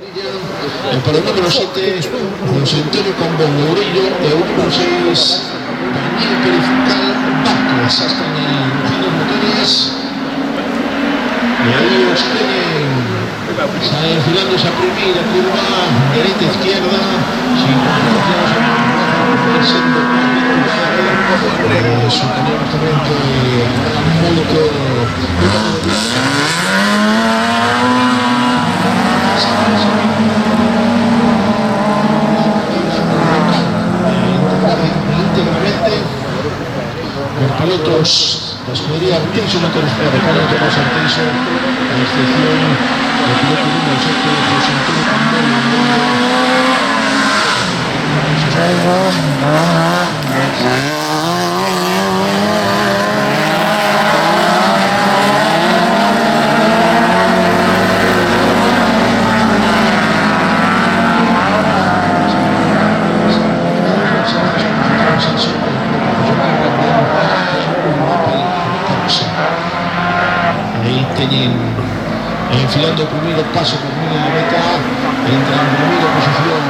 Para el número 7, José Antonio Cambón Murillo, el número 6, Daniel Perifical Vázquez, hasta en los motores. Y ahí os tienen, está enfilando esa primera curva, derecha izquierda, sin suponemos también que íntegramente por pilotos de la escudería Arteiso Motores para Carlos Tomás Arteiso, a excepción del piloto número 7, José Antonio Cambón. Ahí tienen enfilando el primer paso por línea de meta, entra en primera posición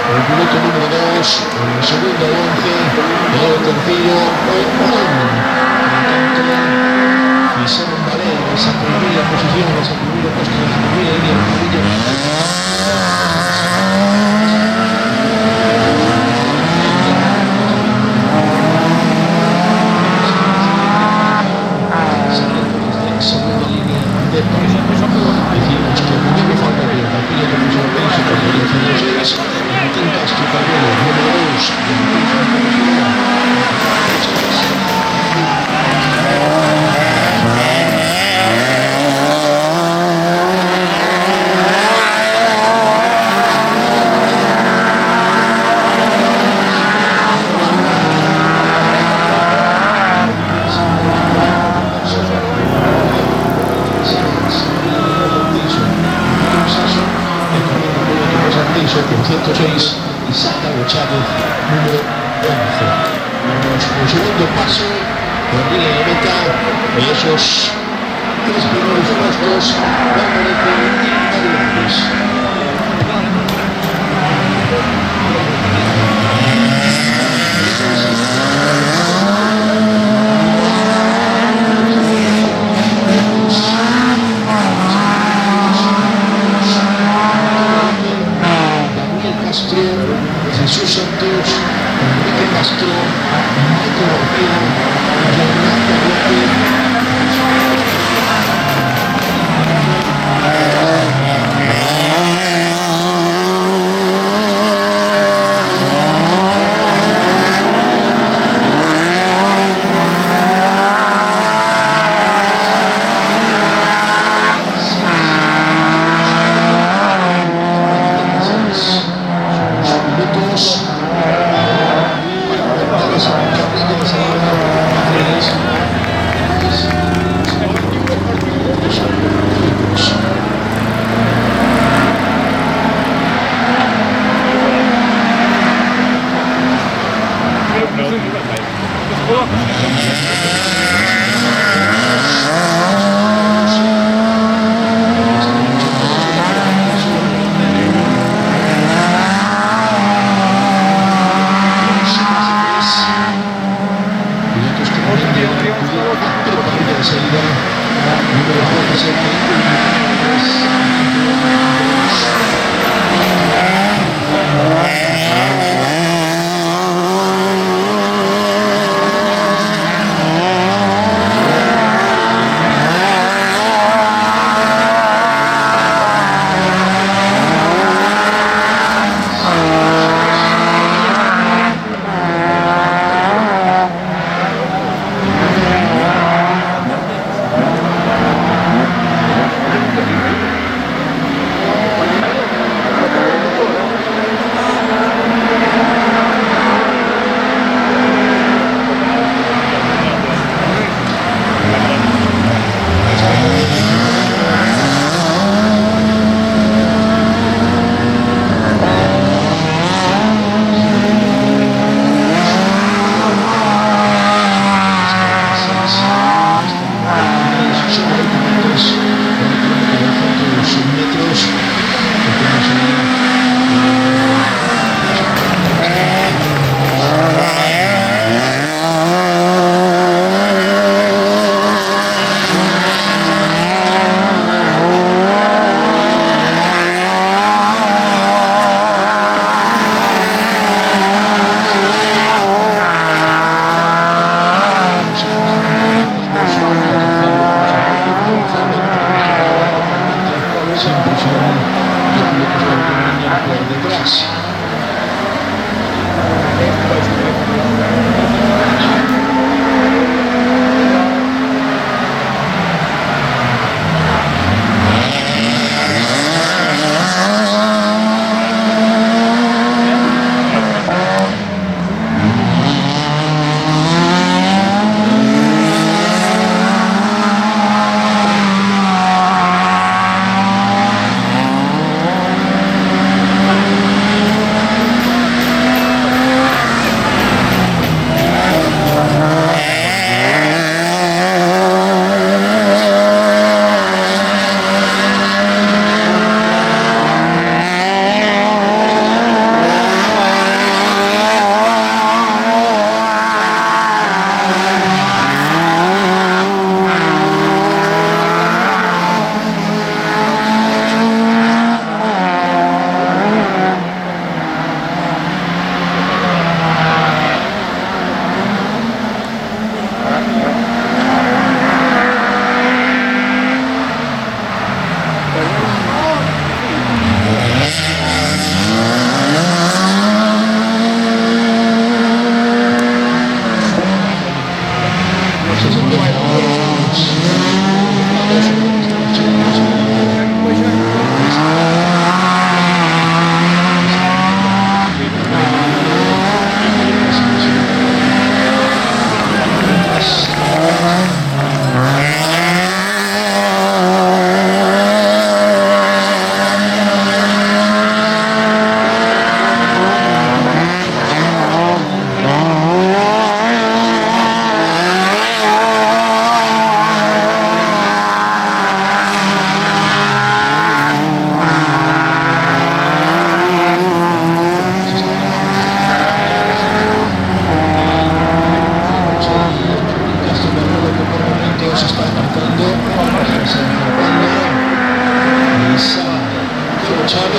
el piloto número 2, el segundo 11, el tercero Fisaron Valer, esa primera posición, esa primera puesto de la primera línea. Segunda línea de decimos que el primer falta de la piloto principal por el 06, Martín Castro Carrero, número 2, con 106 y Santiago Chávez, número 11. Vamos por el segundo paso por línea de meta de esos tres primeros puestos permanecen invariables. Jesús Santos, Enrique Castro, Michael Ortega, Yolanda López.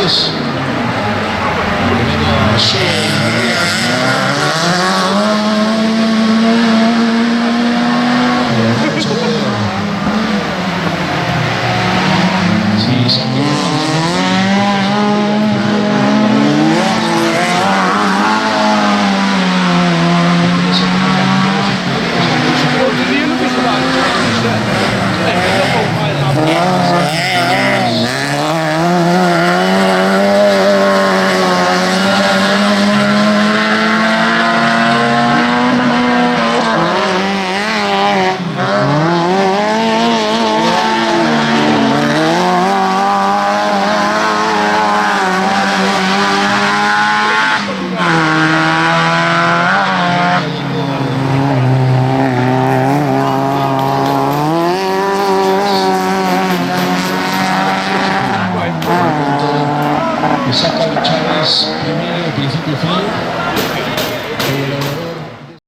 López. Primero solo